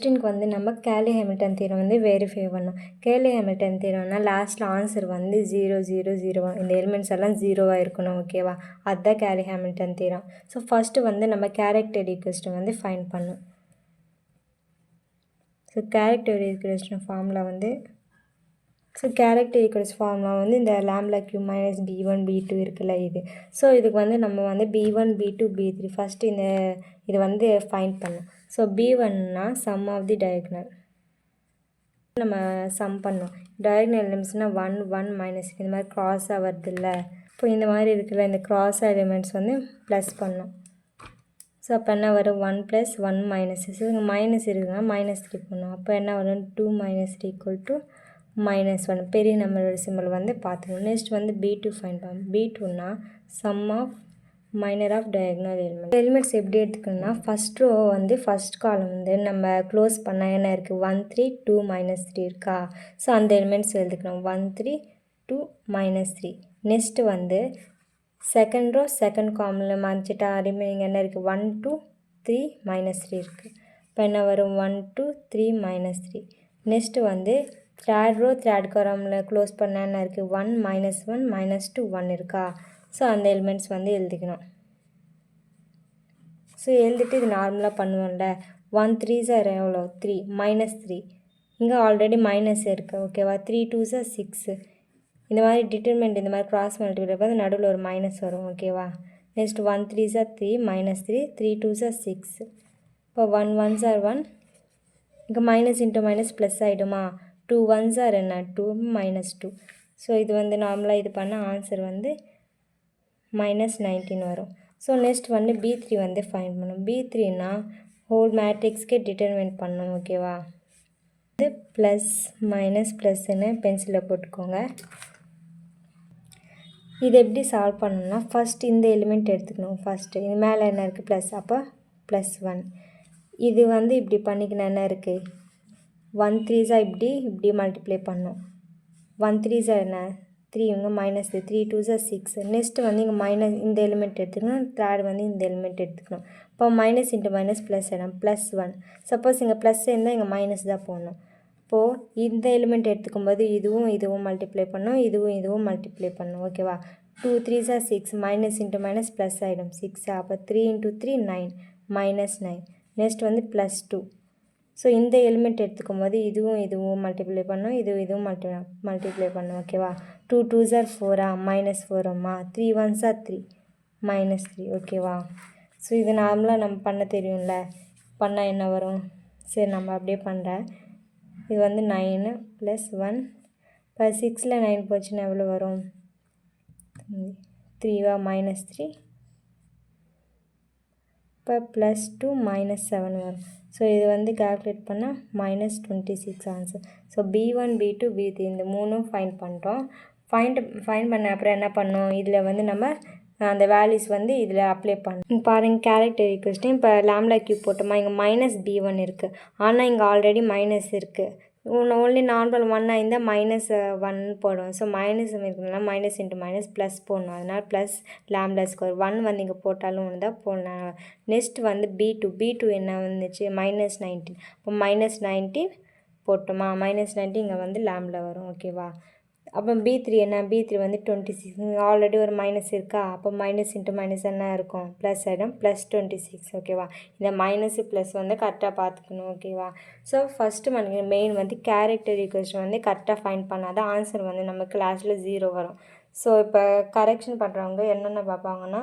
கொஸ்டினுக்கு வந்து நம்ம கேலி ஹாமில்டன் தியரம் வந்து வெரிஃபை பண்ணோம். கேலி ஹாமில்டன் தியரம்னா லாஸ்ட்டில் ஆன்சர் வந்து 0 0 0 இந்த எலிமெண்ட்ஸ் எல்லாம் ஜீரோவாக இருக்கணும். ஓகேவா, அதுதான் கேலி ஹாமில்டன் தியரம். ஸோ ஃபஸ்ட்டு வந்து நம்ம கேரக்டர் ஈக்குவேஷன் வந்து ஃபைண்ட் பண்ணோம். ஸோ கேரக்டர் ஈக்குவேஷன் ஃபார்முலா வந்து கேரக்டர் ஈக்குவேஷன் ஃபார்முலா வந்து இந்த lambda cube minus b1 b2 இருக்குல்ல இது. ஸோ இதுக்கு வந்து நம்ம வந்து b1 b2 b3 ஃபஸ்ட்டு இது வந்து ஃபைண்ட் பண்ணோம். ஸோ b1னா சம் ஆஃப் தி டயக்னல் நம்ம சம் பண்ணோம். டயக்னல் எலிமெண்ட்ஸ்னால் 1 1 மைனஸ் இந்த மாதிரி க்ராஸாக வருது இல்லை. இப்போ இந்த மாதிரி இருக்குல்ல, இந்த க்ராஸ் எலிமெண்ட்ஸ் வந்து ப்ளஸ் பண்ணோம். ஸோ அப்போ என்ன வரும், 1 + 1 மைனஸ். ஸோ இங்கே மைனஸ் இருக்குதுன்னா -3 பண்ணோம். அப்போ என்ன வரும், 2 - 3 = -1. பெரிய நம்பரோட சிம்பிள் வந்து பார்த்துக்கணும். நெக்ஸ்ட் வந்து b2 ஃபைண்ட் பண்ணணும். b2னா sum of minor of diagonal elements எப்படி எடுத்துக்கணும்னா, ஃபஸ்ட் ரோ வந்து ஃபஸ்ட் காலம் வந்து நம்ம க்ளோஸ் பண்ணால் என்ன இருக்குது, 1 3 2 -3 இருக்கா. ஸோ அந்த எலிமெண்ட்ஸ் எழுதிக்கணும், 1 3 2 -3. நெக்ஸ்ட்டு வந்து செகண்ட் ரோ செகண்ட் காலமில் மாற்றிட்டா ரிமைனிங் என்ன இருக்குது, 1 2 3 -3 இருக்குது. இப்போ என்ன வரும், 1 2 3 -3. நெக்ஸ்ட்டு வந்து தேர்ட் ரோ தேர்ட் காலமில் க்ளோஸ் பண்ணால் என்ன இருக்குது, 1 -1 -2 1 இருக்கா. ஸோ அந்த எலிமெண்ட்ஸ் வந்து எழுதிக்கணும். ஸோ எழுதிட்டு இது நார்மலாக பண்ணுவோம்ல, 1 3s எவ்வளோ 3 -3. இங்கே ஆல்ரெடி மைனஸ் இருக்குது. ஓகேவா, 3 2s 6. இந்த மாதிரி டிட்டர்மெண்ட் இந்த மாதிரி கிராஸ் மல்டிப்ளை பண்ணி நடுவில் ஒரு மைனஸ் வரும். ஓகேவா, நெக்ஸ்ட் 1 3s 3 -3 3 2s 6. இப்போ 1 1s 1. இங்கே மைனஸ் இன்ட்டு மைனஸ் ப்ளஸ் ஆகிடுமா, 2 1s என்ன 2 -2. ஸோ இது வந்து நார்மலாக இது பண்ண ஆன்சர் வந்து -19 வரும். ஸோ நெக்ஸ்ட் வந்து b3 வந்து ஃபைண்ட் பண்ணணும். b3னா ஹோல் மேட்ரிக்ஸ்க்கே டிட்டர்மெண்ட் பண்ணணும். ஓகேவா, இது ப்ளஸ் மைனஸ் ப்ளஸ்ன்னு பென்சிலில் போட்டுக்கோங்க. இது எப்படி சால்வ் பண்ணணும்னா, ஃபஸ்ட் இந்த எலிமெண்ட் எடுத்துக்கணும். ஃபஸ்ட்டு இது மேலே என்ன இருக்குது, ப்ளஸ், அப்போ +1. இது வந்து இப்படி பண்ணிக்கணும். என்ன இருக்குது, 1 3s இப்படி மல்டிப்ளை பண்ணணும். 1 3s என்ன 3, இவங்க -3 3 2s 6. நெக்ஸ்ட்டு வந்து இங்கே மைனஸ் இந்த எலிமெண்ட் எடுத்துக்கணும். தேர்ட் வந்து இந்த எலிமெண்ட் எடுத்துக்கணும். இப்போ மைனஸ் இன்ட்டு மைனஸ் ப்ளஸ் என்ன +1. சப்போஸ் இங்கே ப்ளஸ் இருந்தால் இங்கே மைனஸ் தான் போடணும். இப்போது இந்த எலிமெண்ட் எடுத்துக்கும்போது இதுவும் மல்டிப்ளை பண்ணணும், இதுவும் மல்டிப்ளை பண்ணணும். ஓகேவா, 2 3s 6 minus into minus plus ஆகிடும் 6. அப்போ 3 × 3 9 -9. நெக்ஸ்ட் வந்து +2. ஸோ இந்த எலிமெண்ட் எடுத்துக்கும் போது இதுவும் மல்டிப்ளை பண்ணணும், இதுவும் மல்டிப்ளை பண்ணணும். ஓகேவா, 2 2s 4 -4 3 1s 3 -3. ஓகேவா, ஸோ இது நார்மலாக நம்ம பண்ண தெரியும்ல, பண்ணால் என்ன வரும். சரி, நம்ம அப்படியே பண்ணுறேன். இது வந்து 9 + 1. இப்போ 6ல் 9 போச்சுன்னா எவ்வளோ வரும், 3 -3. இப்போ +2 -7 வரும். ஸோ இது வந்து கால்குலேட் பண்ணால் -26 answer. So b1 b2 b3 இந்த மூணும் ஃபைண்ட் பண்ணிட்டோம். ஃபைண்ட் பண்ண அப்புறம் என்ன பண்ணோம், இதில் வந்து நம்ம அந்த வேல்யூஸ் வந்து இதில் அப்ளை பண்ணோம். பாருங்கள், கேரக்டர் ஈக்குவேஷன் இப்போ லாம்ப்டா கியூப் போட்டோமா, இங்கே -b1 இருக்குது. ஆனால் இங்கே ஆல்ரெடி மைனஸ் இருக்குது. ஓன்லி நார்மல் 1 இருந்தால் -1 போடும். ஸோ மைனஸ் இருக்குதுன்னா மைனஸ் இன்ட்டு மைனஸ் ப்ளஸ் போடணும். அதனால் ப்ளஸ் லாம்ப்டா ஸ்கொயர் 1 வந்து இங்கே போட்டாலும் ஒன்று தான் போடணும். நெக்ஸ்ட் வந்து b2 என்ன வந்துச்சு, -19. இப்போ -19 போட்டோமா, -19 இங்கே வந்து லாம்ப்டா வரும். ஓகேவா, அப்போ b3 என்ன, b3 வந்து 26. இங்கே ஆல்ரெடி ஒரு மைனஸ் இருக்கா. அப்போ மைனஸ் இன்ட்டு மைனஸ் என்ன இருக்கும், ப்ளஸ் ஆகிடும், +26. ஓகேவா, இந்த மைனஸு ப்ளஸ் வந்து கரெக்டாக பார்த்துக்கணும். ஓகேவா, ஸோ ஃபஸ்ட்டு மெயின் வந்து கேரக்டர் ஈக்குவேஷன் வந்து கரெக்டாக ஃபைண்ட் பண்ணால் தான் ஆன்சர் வந்து நம்ம கிளாஸில் 0 வரும். ஸோ இப்போ கரெக்ஷன் பண்ணுறவங்க என்னென்ன பார்ப்பாங்கன்னா,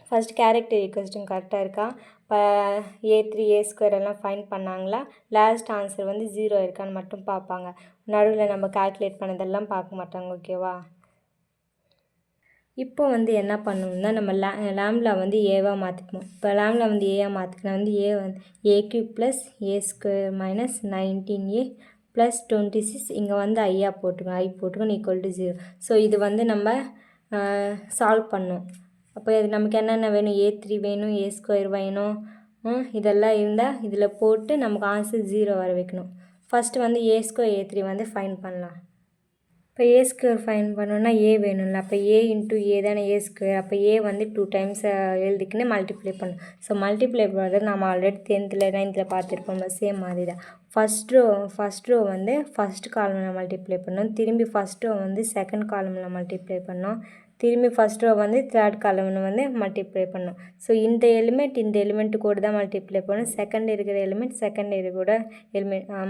ஃபஸ்ட் கேரக்டர் ஈக்குவேஷன் கரெக்டாக இருக்கா, இப்போ a3 a² எல்லாம் ஃபைண்ட் பண்ணாங்களா, லாஸ்ட் ஆன்சர் வந்து 0 இருக்கான்னு மட்டும் பார்ப்பாங்க. நடுவில் நம்ம கால்குலேட் பண்ணதெல்லாம் பார்க்க மாட்டாங்க. ஓகேவா, இப்போ வந்து என்ன பண்ணணும்னா, நம்ம லாம்ப்டா வந்து ஏவாக மாற்றிக்கணும். இப்போ லாம்ப்டா வந்து ஏவாக மாற்றிக்கணும் வந்து a³ + a² - 19a + 26. இங்கே வந்து ஐயா போட்டுக்கணும் =0. ஸோ இது வந்து நம்ம சால்வ் பண்ணணும். அப்போ இது நமக்கு என்னென்ன வேணும், a3 வேணும், a² வேணும், இதெல்லாம் இருந்தால் இதில் போட்டு நமக்கு ஆன்சர் 0 வர வைக்கணும். ஃபஸ்ட்டு வந்து a² a3 வந்து ஃபைண்ட் பண்ணலாம். இப்போ ஏ ஸ்கொயர் ஃபைன் பண்ணோன்னா ஏ வேணும்ல, அப்போ ஏ இன்ட்டு ஏ தானே ஏ ஸ்கொயர், அப்போ ஏ வந்து 2 டைம்ஸ் எழுதிக்கின்னு மல்டிப்ளை பண்ணணும். ஸோ மல்டிப்ளை பண்ணுறது நம்ம ஆல்ரெடி 10th 9th பார்த்துருப்போம், சேம் மாதிரி தான். ஃபஸ்ட் ரோ வந்து ஃபஸ்ட் காலமில் மல்டிப்ளை பண்ணணும், திரும்பி ஃபஸ்ட் ரோ வந்து செகண்ட் காலமில் மல்டிப்ளை பண்ணணும், திரும்பி ஃபஸ்ட் ரோ வந்து தேர்ட் காலமில் வந்து மல்டிப்ளை பண்ணணும். ஸோ இந்த எலிமெண்ட் கூட தான் மல்டிப்ளை பண்ணணும், செகண்ட் இருக்கிற எலிமெண்ட் செகண்ட் கூட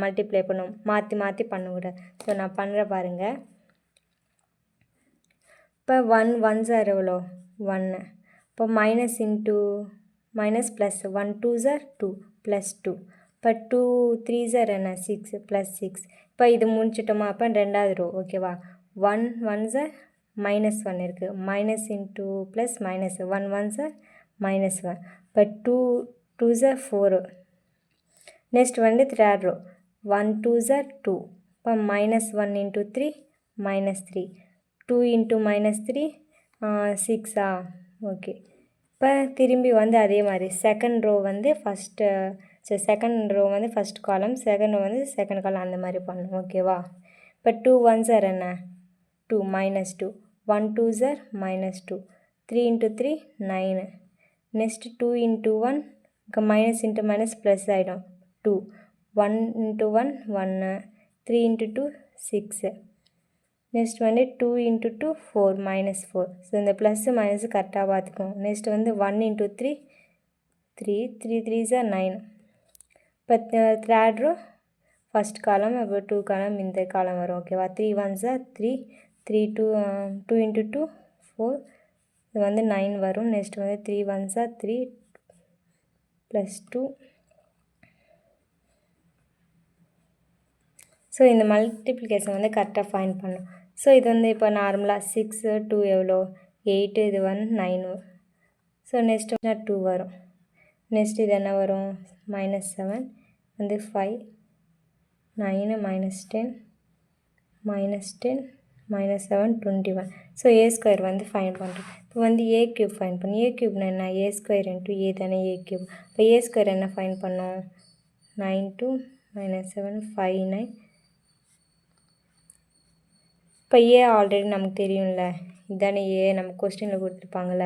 மல்டிப்ளை பண்ணணும், மாற்றி மாற்றி பண்ணக்கூடாது. ஸோ நான் பண்ணுற பாருங்கள். இப்போ 1 1s are எவ்வளோ 1, இப்போ minus into minus plus 1 2s are 2 plus 2, இப்போ 2 3s are என்ன 6 ப்ளஸ் 6. இப்போ இது முடிச்சிட்டோமா, அப்போ ரெண்டாவது ரோ ஓகேவா. 1 1s are மைனஸ் 1 இருக்குது, minus into plus minus 1 1s are minus 1, இப்போ 2 2s are 4. நெக்ஸ்ட் வந்து தேர்ட் ரோ 1 2s are 2, இப்போ minus 1 into 3 minus 3, 2 into minus 3 6 okay. இப்போ திரும்பி வந்து அதே மாதிரி செகண்ட் ரோ வந்து செகண்ட் ரோ வந்து ஃபஸ்ட் காலம், செகண்ட் ரோ வந்து செகண்ட் காலம், அந்த மாதிரி பண்ணணும் ஓகேவா. இப்போ 2 1s are என்ன 2 minus 2, 1 2s are minus 2, 3 into 3 9. Next 2 into 1, இங்கே மைனஸ் இன்ட்டு மைனஸ் ப்ளஸ் ஆகிடும் 2, 1 இன்ட்டு 1 1, 3 இன்ட்டு 2 6. நெக்ஸ்ட் வந்து 2 இன்ட்டு 2 4 மைனஸ் 4. ஸோ இந்த ப்ளஸ்ஸு மைனஸு கரெக்டாக பார்த்துக்கோங்க. நெக்ஸ்ட் வந்து 1 இன்ட்டு 3 3 3 3s are 9. இப்போ தேர்ட் ரோ ஃபஸ்ட் காலம், அப்போ 2 காலம் இந்த காலம் வரும் ஓகேவா. 3 1s are 3 3 2 இன்ட்டு 2 4, இது வந்து 9 வரும். நெக்ஸ்ட் வந்து 3 1s are 3 ப்ளஸ் 2. ஸோ இந்த மல்டிப்ளிகேஷன் வந்து கரெக்டாக ஃபைன் பண்ணணும். ஸோ இது வந்து இப்போ நார்மலாக 6 2 எவ்வளோ 8, இது வந்து 9. ஸோ நெக்ஸ்ட் 2 வரும். நெக்ஸ்ட் இது என்ன வரும் மைனஸ் 7 வந்து 5 9 மைனஸ் 10 மைனஸ் 10 மைனஸ் 7 21. ஸோ ஏ ஸ்கொயர் வந்து ஃபைன் பண்ணுறோம். இப்போ வந்து ஏ க்யூப் ஃபைன் பண்ணணும். ஏ க்யூப்னா என்ன ஏ ஸ்கொயர் இன்ட்டு ஏ தானே ஏ க்யூப். இப்போ ஏ ஸ்கொயர் என்ன ஃபைன் பண்ணோம் 9 2 மைனஸ் 7 5 9. இப்போ ஏ ஆல்ரெடி நமக்கு தெரியும்ல, இதுதானே ஏ நம்ம கொஸ்டினில் கொடுத்துருப்பாங்கள்ல,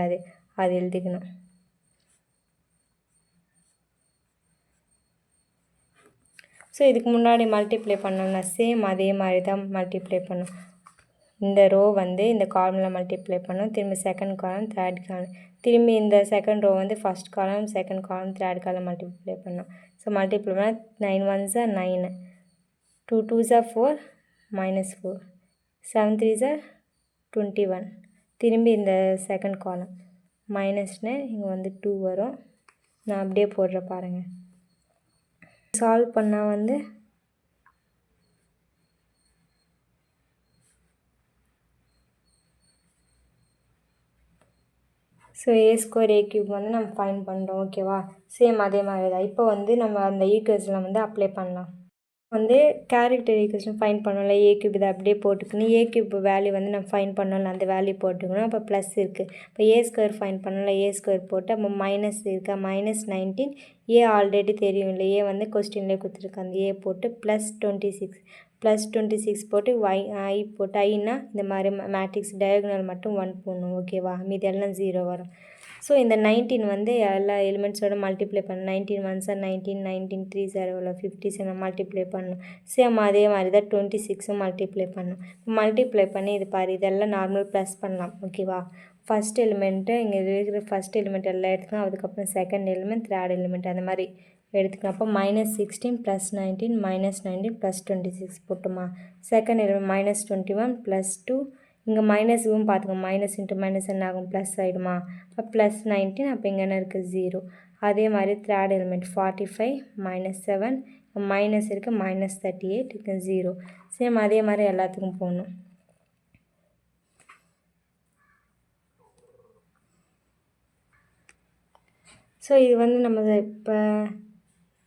அது எழுதிக்கணும். ஸோ இதுக்கு முன்னாடி மல்டிப்ளை பண்ணோம்னா சேம் அதே மாதிரி தான் மல்டிப்ளை பண்ணும். இந்த ரோ வந்து இந்த காலமில் மல்டிப்ளை பண்ணும், திரும்பி செகண்ட் காலம் தேர்ட் காலம், திரும்பி இந்த செகண்ட் ரோ வந்து ஃபஸ்ட் காலம் செகண்ட் காலம் தேர்ட் காலம் மல்டிப்ளை பண்ணும். ஸோ மல்டிப்ளை பண்ணால் 9 1s are 9, 2 2s are 4 minus 4, 7 3s are 21. திரும்பி இந்த செகண்ட் காலம் மைனஸ்னு இங்கே வந்து 2 வரும். நான் அப்படியே போடுற பாருங்கள். சால்வ் பண்ணால் வந்து ஸோ ஏ ஸ்கொயர் ஏ க்யூப் வந்து நம்ம ஃபைன் பண்ணுறோம் ஓகேவா. சேம் அதே மாதிரி தான். இப்போ வந்து நம்ம அந்த ஈக்குவேஷனை வந்து அப்ளை பண்ணலாம். வந்து கேரக்டர் ஈக்குவேஷன் ஃபைன் பண்ணோம்ல, ஏ க்யூப் இதை அப்படியே போட்டுக்கணும். ஏ க்யூப் வேல்யூ வந்து நம்ம ஃபைன் பண்ணோம்ல, அந்த வேல்யூ போட்டுக்கணும். அப்போ ப்ளஸ் இருக்குது. இப்போ ஏ ஸ்கொயர் ஃபைன் பண்ணோம்ல, ஏ ஸ்கொயர் போட்டு அப்போ மைனஸ் இருக்கா மைனஸ் 19. ஏ ஆல்ரெடி தெரியும் இல்லை, ஏ வந்து கொஸ்டின்லேயே கொடுத்துருக்கு, அந்த ஏ போட்டு ப்ளஸ் 26 போட்டு ஐ போட்டு ஐன்னா இந்த மாதிரி மேட்ரிக்ஸ் டயகனல் மட்டும் 1 போடணும் ஓகேவா. மீதெல்லாம் 0 வரும். ஸோ இந்த 19 வந்து எல்லா எலிமெண்ட்ஸோட மல்டிப்ளை பண்ணணும். 19 1s are 19 19 3s are எவ்வளோ 57 மல்டிப்ளை பண்ணணும். சேம் அதே மாதிரி தான் 26ம் மல்டிப்ளை பண்ணணும். மல்டிப்ளை பண்ணி இது பாரு, இதெல்லாம் நார்மல் ப்ளஸ் பண்ணலாம் ஓகேவா. ஃபஸ்ட் எலிமெண்ட்டு இங்கே இருக்கிற ஃபஸ்ட் எலிமெண்ட் எல்லாம் எடுத்துக்கணும், அதுக்கப்புறம் செகண்ட் எலிமெண்ட் தேர்ட் எலிமெண்ட் அந்த மாதிரி எடுத்துக்கணும். அப்போ -16 + 19 -19 + 26 போட்டுமா. செகண்ட் எலிமெண்ட் -21 + 2, இங்கே மைனஸும் பார்த்துக்கோங்க, மைனஸ் இன்ட்டு மைனஸ் என்ன ஆகும் ப்ளஸ் ஆகிடுமா. அப்போ +19, அப்போ இங்கே என்ன இருக்குது 0. அதே மாதிரி தேர்ட் எலிமெண்ட் 45 -7, மைனஸ் இருக்குது -38 இருக்கு 0. சேம் அதே மாதிரி எல்லாத்துக்கும் போகணும். ஸோ இது வந்து நம்ம இப்போ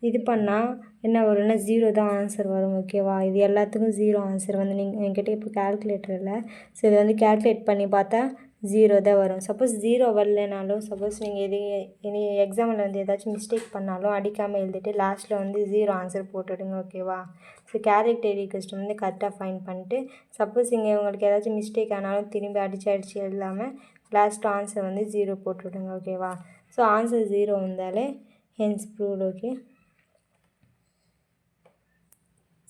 இது பண்ணால் என்ன வரும்னா 0 தான் ஆன்சர் வரும் ஓகேவா. இது எல்லாத்துக்கும் 0 ஆன்சர் வந்து நீங்கள் என்கிட்ட இப்போ கேல்குலேட்டர் இல்லை. ஸோ இதை வந்து கேல்குலேட் பண்ணி பார்த்தா 0 தான் வரும். சப்போஸ் 0 வரலனாலும், சப்போஸ் நீங்கள் இனி எக்ஸாமில் வந்து ஏதாச்சும் மிஸ்டேக் பண்ணாலும் அடிக்காமல் எழுதிட்டு லாஸ்ட்டில் வந்து 0 ஆன்சர் போட்டுவிடுங்க. ஓகேவா? ஸோ கேரக்டர் ஈக்குவேஷன் வந்து கரெக்டாக ஃபைண்ட் பண்ணிட்டு, சப்போஸ் இங்கே உங்களுக்கு ஏதாச்சும் மிஸ்டேக் ஆனாலும் திரும்பி அடித்து எழுதாமல் லாஸ்ட் ஆன்சர் வந்து 0 போட்டுவிடுங்க. ஓகேவா? ஸோ ஆன்சர் 0 வந்தாலே ஹென்ஸ் ப்ரூவ்டு. ஓகே.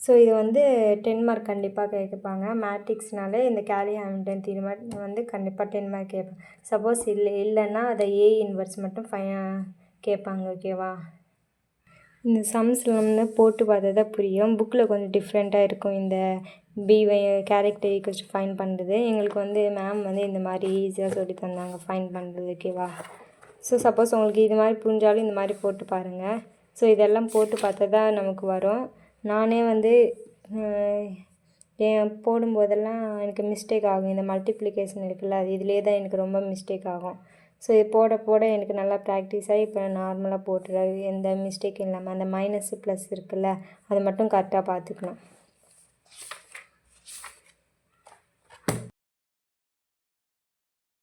ஸோ இது வந்து 10 மார்க் கண்டிப்பாக கேட்பாங்க. மேட்ரிக்ஸ்னாலே இந்த கேலி ஹாமில்டன் தியரம் வந்து கண்டிப்பாக 10 மார்க் கேட்பாங்க. சப்போஸ் இல்லைன்னா அதை ஏ இன்வர்ஸ் மட்டும் கேட்பாங்க. ஓகேவா? இந்த சம்ஸில் வந்து போட்டு பார்த்தா தான் புரியும். புக்கில் கொஞ்சம் டிஃப்ரெண்ட்டாக இருக்கும் இந்த கேரக்டர் ஈக்குவேஷன் ஃபைண்ட் பண்ணுறது. எங்களுக்கு வந்து மேம் வந்து இந்த மாதிரி ஈஸியாக சொல்லி தந்தாங்க ஃபைண்ட் பண்ணுறது. ஓகேவா? ஸோ சப்போஸ் உங்களுக்கு இது மாதிரி புரிஞ்சாலும் இந்த மாதிரி போட்டு பாருங்கள். ஸோ இதெல்லாம் போட்டு பார்த்தா தான் நமக்கு வரும். நானே வந்து போடும்போதெல்லாம் எனக்கு மிஸ்டேக் ஆகும். இந்த மல்டிப்ளிகேஷன் இருக்குல்ல, அது இதிலே தான் எனக்கு ரொம்ப மிஸ்டேக் ஆகும். ஸோ இது போட எனக்கு நல்லா ப்ராக்டிஸ் ஆகி இப்போ நார்மலாக போட்டுறது எந்த மிஸ்டேக்கும் இல்லாமல். அந்த மைனஸு ப்ளஸ் இருக்குல்ல, அதை மட்டும் கரெக்டாக பார்த்துக்கணும்.